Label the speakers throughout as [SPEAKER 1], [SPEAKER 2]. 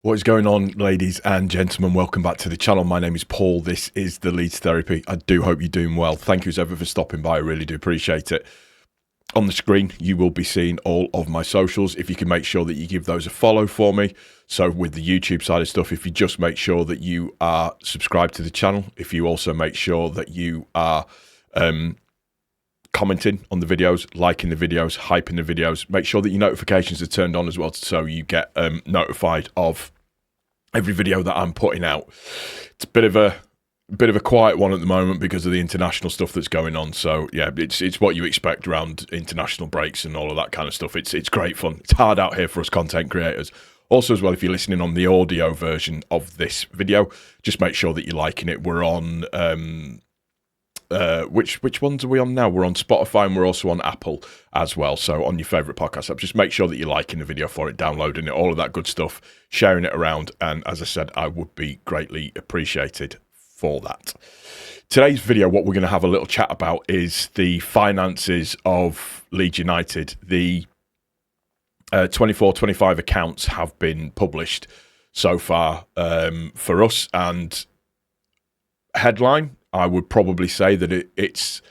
[SPEAKER 1] What is going on, ladies and gentlemen? Welcome back to the channel. My name is Paul. This is the Leeds Therapy. I do hope you're doing well. Thank you as ever for stopping by. I really do appreciate it. On the screen, you will be seeing all of my socials. If you can make sure that you give those a follow for me. So with the YouTube side of stuff, if you just make sure that you are subscribed to the channel, if you also make sure that you are commenting on the videos, liking the videos, hyping the videos, make sure that your notifications are turned on as well so you get notified of every video that I'm putting out. It's a bit of a quiet one at the moment because of the international stuff that's going on. So yeah, it's what you expect around international breaks and all of that kind of stuff. It's great fun. It's hard out here for us content creators. Also as well, if you're listening on the audio version of this video, just make sure that you're liking it. We're on which ones are we on now? We're on Spotify and we're also on Apple as well. So on your favourite podcast app, just make sure that you're liking the video for it, downloading it, all of that good stuff, sharing it around. And as I said, I would be greatly appreciated for that. Today's video, what we're going to have a little chat about is the finances of Leeds United. The 24-25 accounts have been published so far for us, and headline, I would probably say that it's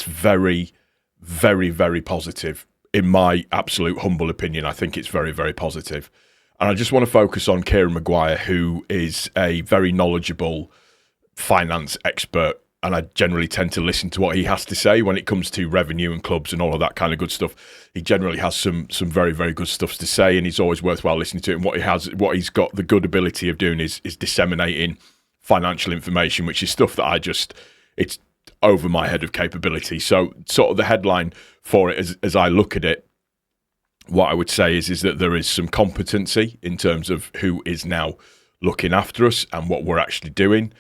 [SPEAKER 1] very, very, very positive. In my absolute humble opinion, I think it's very, very positive. And I just want to focus on Kieran Maguire, who is a very knowledgeable finance expert. And I generally tend to listen to what he has to say when it comes to revenue and clubs and all of that kind of good stuff. He generally has some very, very good stuff to say, and he's always worthwhile listening to it. And what he's got the good ability of doing is disseminating financial information, which is stuff that it's over my head of capability. So sort of the headline for it, as I look at it, what I would say is that there is some competency in terms of who is now looking after us and what we're actually doing,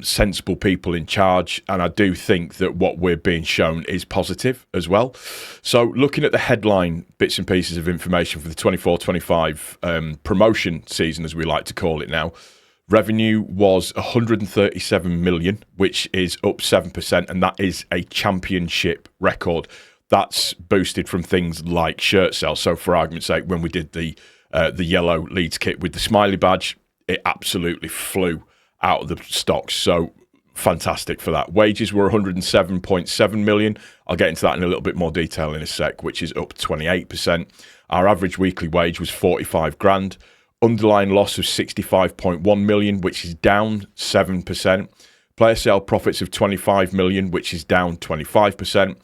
[SPEAKER 1] sensible people in charge, and I do think that what we're being shown is positive as well. So looking at the headline bits and pieces of information for the 24-25 promotion season, as we like to call it now, revenue was 137 million, which is up 7%, and that is a championship record. That's boosted from things like shirt sales. So for argument's sake, when we did the yellow Leeds kit with the smiley badge, it absolutely flew out of the stocks. So fantastic for that. Wages were 107.7 million. I'll get into that in a little bit more detail in a sec, which is up 28%. Our average weekly wage was 45 grand. Underlying loss of 65.1 million, which is down 7%. Player sale profits of 25 million, which is down 25%.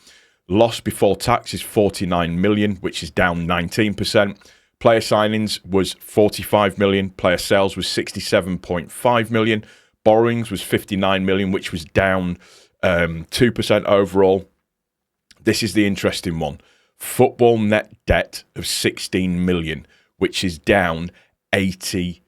[SPEAKER 1] Loss before tax is 49 million, which is down 19%. Player signings was 45 million. Player sales was 67.5 million. Borrowings was 59 million, which was down 2% overall. This is the interesting one. Football net debt of 16 million, which is down 87%.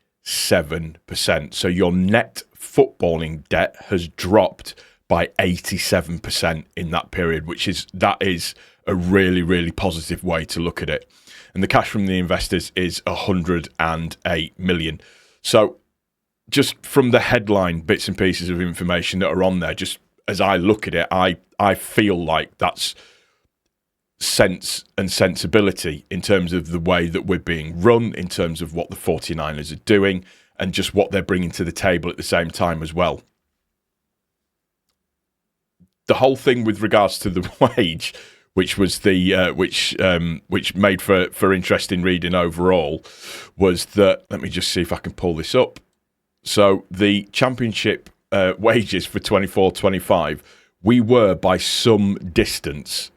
[SPEAKER 1] So your net footballing debt has dropped by 87% in that period, that is a really, really positive way to look at it. And the cash from the investors is 108 million. So just from the headline bits and pieces of information that are on there, just as I look at it, I feel like that's sense and sensibility in terms of the way that we're being run, in terms of what the 49ers are doing, and just what they're bringing to the table at the same time as well. The whole thing with regards to the wage, which was the which made for interesting reading overall, was that, let me just see if I can pull this up. So the championship wages for 24-25, we were by some distance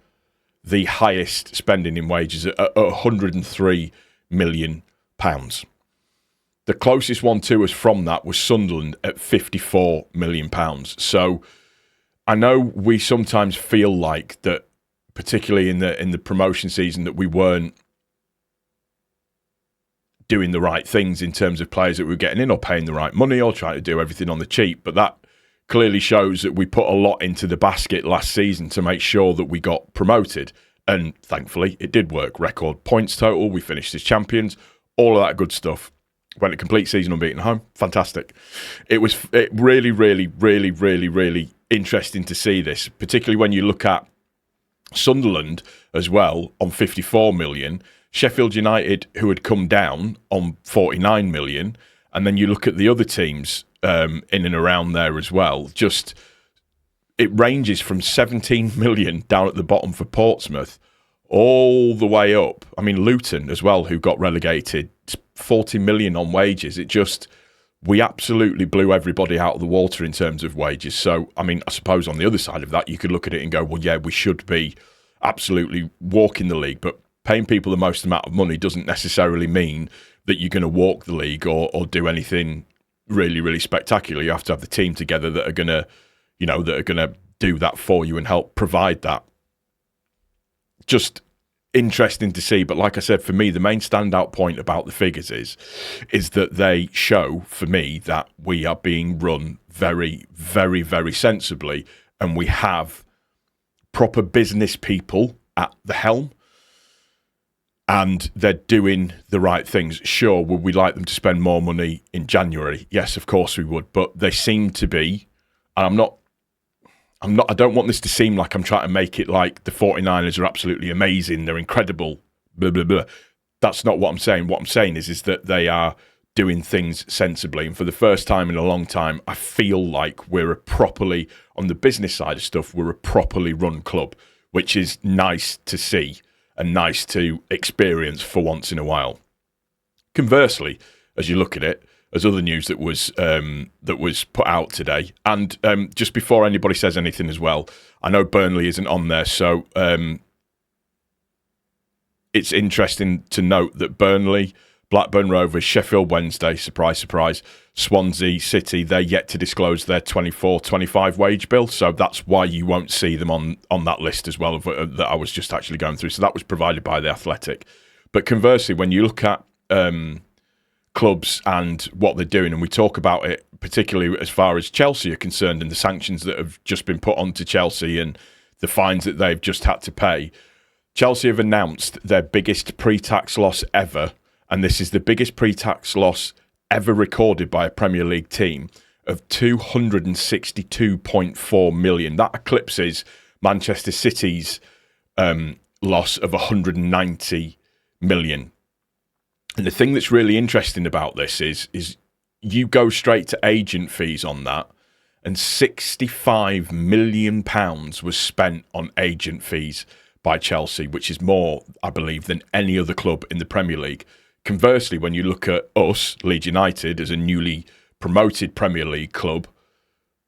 [SPEAKER 1] the highest spending in wages at 103 million pounds. The closest one to us from that was Sunderland at 54 million pounds. So I know we sometimes feel like that, particularly in the promotion season, that we weren't doing the right things in terms of players that we were getting in, or paying the right money, or trying to do everything on the cheap. But that clearly shows that we put a lot into the basket last season to make sure that we got promoted. And thankfully, it did work. Record points total. We finished as champions. All of that good stuff. Went a complete season unbeaten at home. Fantastic. It was really, really, really, really, really interesting to see this, particularly when you look at Sunderland as well on 54 million. Sheffield United, who had come down on 49 million, and then you look at the other teams in and around there as well. Just it ranges from 17 million down at the bottom for Portsmouth, all the way up. I mean, Luton as well, who got relegated, 40 million on wages. We absolutely blew everybody out of the water in terms of wages. So, I mean, I suppose on the other side of that, you could look at it and go, well, yeah, we should be absolutely walking the league, but paying people the most amount of money doesn't necessarily mean that you're going to walk the league or do anything really, really spectacular. You have to have the team together that are going to, do that for you and help provide that. Just interesting to see. But like I said, for me, the main standout point about the figures is that they show, for me, that we are being run very, very, very sensibly, and we have proper business people at the helm, and they're doing the right things. Sure, would we like them to spend more money in January? Yes, of course we would. But they seem to be, and I don't want this to seem like I'm trying to make it like the 49ers are absolutely amazing, they're incredible, blah, blah, blah. That's not what I'm saying. What I'm saying is that they are doing things sensibly. And for the first time in a long time, I feel like we're on the business side of stuff, we're a properly run club, which is nice to see and nice to experience for once in a while. Conversely, as you look at it, there's other news that was put out today. And just before anybody says anything as well, I know Burnley isn't on there, so it's interesting to note that Burnley, Blackburn Rovers, Sheffield Wednesday, surprise, surprise, Swansea City, they're yet to disclose their 24-25 wage bill, so that's why you won't see them on that list as well that I was just actually going through. So that was provided by The Athletic. But conversely, when you look at clubs and what they're doing, and we talk about it particularly as far as Chelsea are concerned and the sanctions that have just been put onto Chelsea and the fines that they've just had to pay, Chelsea have announced their biggest pre-tax loss ever, and this is the biggest pre-tax loss ever recorded by a Premier League team of 262.4 million. That eclipses Manchester City's loss of 190 million. And the thing that's really interesting about this is you go straight to agent fees on that, and £65 million was spent on agent fees by Chelsea, which is more, I believe, than any other club in the Premier League. Conversely, when you look at us, Leeds United, as a newly promoted Premier League club,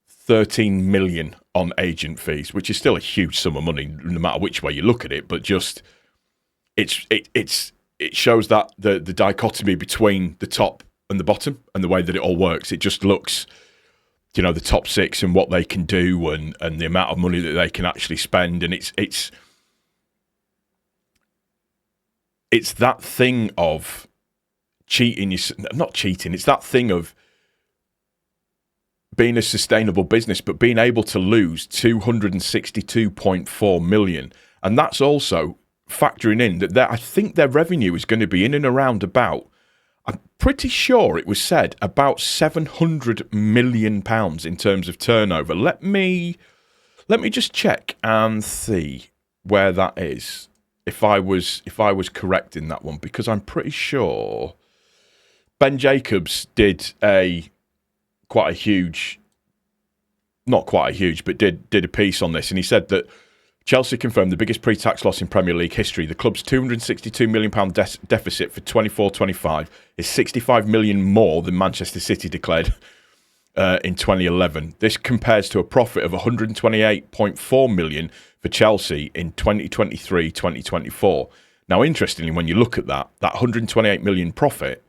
[SPEAKER 1] 13 million on agent fees, which is still a huge sum of money, no matter which way you look at it. But just it shows that the dichotomy between the top and the bottom and the way that it all works. It just looks, the top six and what they can do and the amount of money that they can actually spend, and it's that thing of cheating. Not cheating. It's that thing of being a sustainable business, but being able to lose 262.4 million. And that's also factoring in that I think their revenue is going to be in and around about, I'm pretty sure it was said, about £700 million in terms of turnover. Let me just check and see where that is. If I was correct in that one, because I'm pretty sure Ben Jacobs did quite a huge, but did a piece on this, and he said that Chelsea confirmed the biggest pre-tax loss in Premier League history. The club's £262 million deficit for 24-25 is £65 million more than Manchester City declared in 2011. This compares to a profit of £128.4 million for Chelsea in 2023-2024. Now, interestingly, when you look at that £128 million profit,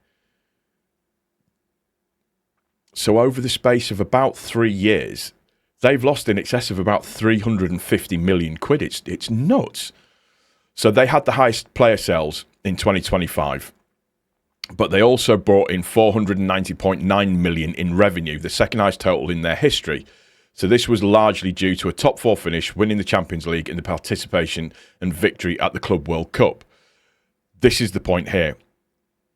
[SPEAKER 1] so over the space of about 3 years, they've lost in excess of about 350 million quid. It's nuts. So they had the highest player sales in 2025, but they also brought in 490.9 million in revenue, the second highest total in their history. So this was largely due to a top four finish, winning the Champions League and the participation and victory at the Club World Cup. This is the point here.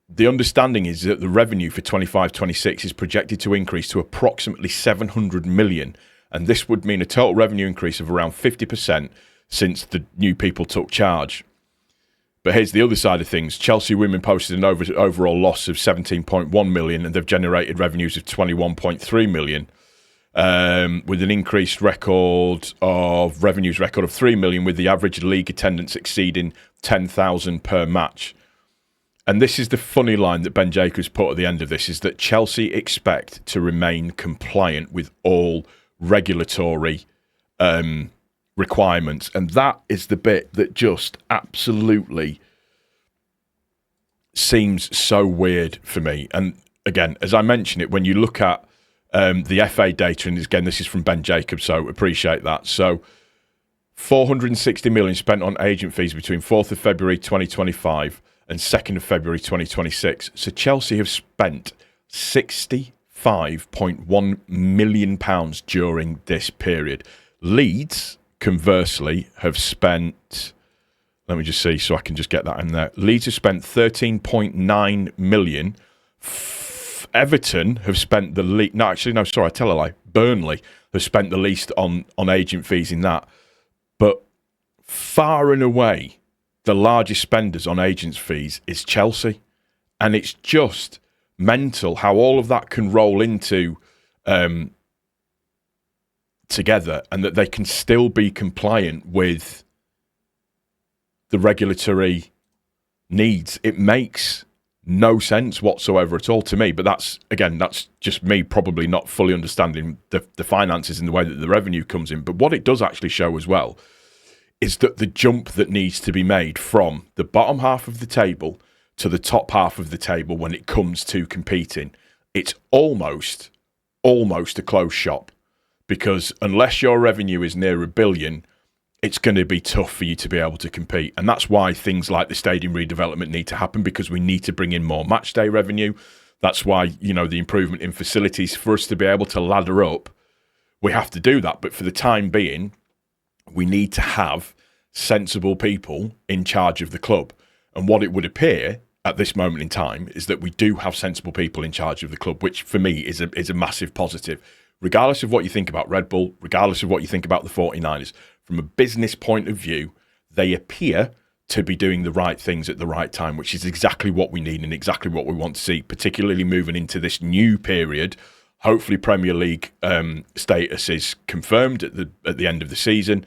[SPEAKER 1] The understanding is that the revenue for 25-26 is projected to increase to approximately 700 million, and this would mean a total revenue increase of around 50% since the new people took charge. But here's the other side of things. Chelsea women posted an overall loss of 17.1 million, and they've generated revenues of 21.3 million, with an increased revenues record of 3 million, with the average league attendance exceeding 10,000 per match. And this is the funny line that Ben Jacobs put at the end of this, is that Chelsea expect to remain compliant with all regulatory requirements. And that is the bit that just absolutely seems so weird for me. And again, as I mentioned it, when you look at the FA data, and again, this is from Ben Jacobs, so appreciate that. So 460 million spent on agent fees between 4th of February 2025 and 2nd of February 2026. So Chelsea have spent £65.1 million during this period. Leeds, conversely, have spent, let me just see so I can just get that in there. Leeds have spent 13.9 million. Everton have spent the least, no, actually, no, sorry, I tell a lie. Burnley have spent the least on agent fees in that. But far and away, the largest spenders on agents fees is Chelsea. And it's just mental how all of that can roll into together, and that they can still be compliant with the regulatory needs. It makes no sense whatsoever at all to me. But that's just me probably not fully understanding the finances and the way that the revenue comes in. But what it does actually show as well is that the jump that needs to be made from the bottom half of the table to the top half of the table when it comes to competing, it's almost a closed shop. Because unless your revenue is near $1 billion, it's going to be tough for you to be able to compete. And that's why things like the stadium redevelopment need to happen, because we need to bring in more match day revenue. That's why, the improvement in facilities, for us to be able to ladder up, we have to do that. But for the time being, we need to have sensible people in charge of the club. And what it would appear at this moment in time is that we do have sensible people in charge of the club, which for me is a massive positive. Regardless of what you think about Red Bull, regardless of what you think about the 49ers, from a business point of view, they appear to be doing the right things at the right time, which is exactly what we need and exactly what we want to see, particularly moving into this new period. Hopefully Premier League status is confirmed at the end of the season,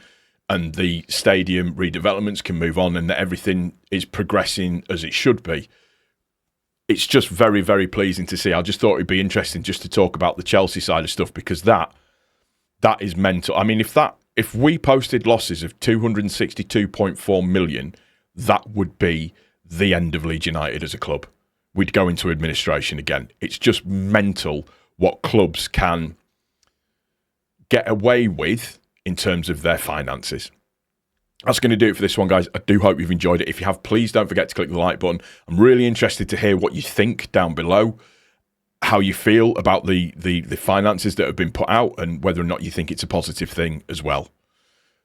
[SPEAKER 1] and the stadium redevelopments can move on, and that everything is progressing as it should be. It's just very, very pleasing to see. I just thought it'd be interesting just to talk about the Chelsea side of stuff, because that is mental. I mean, if we posted losses of 262.4 million, that would be the end of Leeds United as a club. We'd go into administration again. It's just mental what clubs can get away with in terms of their finances. That's going to do it for this one, guys. I do hope you've enjoyed it. If you have, please don't forget to click the like button. I'm really interested to hear what you think down below, how you feel about the finances that have been put out, and whether or not you think it's a positive thing as well.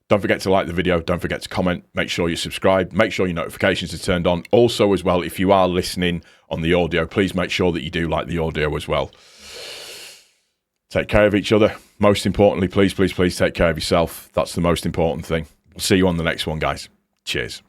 [SPEAKER 1] Don't forget to like the video. Don't forget to comment. Make sure you subscribe. Make sure your notifications are turned on. Also, as well, if you are listening on the audio, please make sure that you do like the audio as well. Take care of each other. Most importantly, please take care of yourself. That's the most important thing. We'll see you on the next one, guys. Cheers.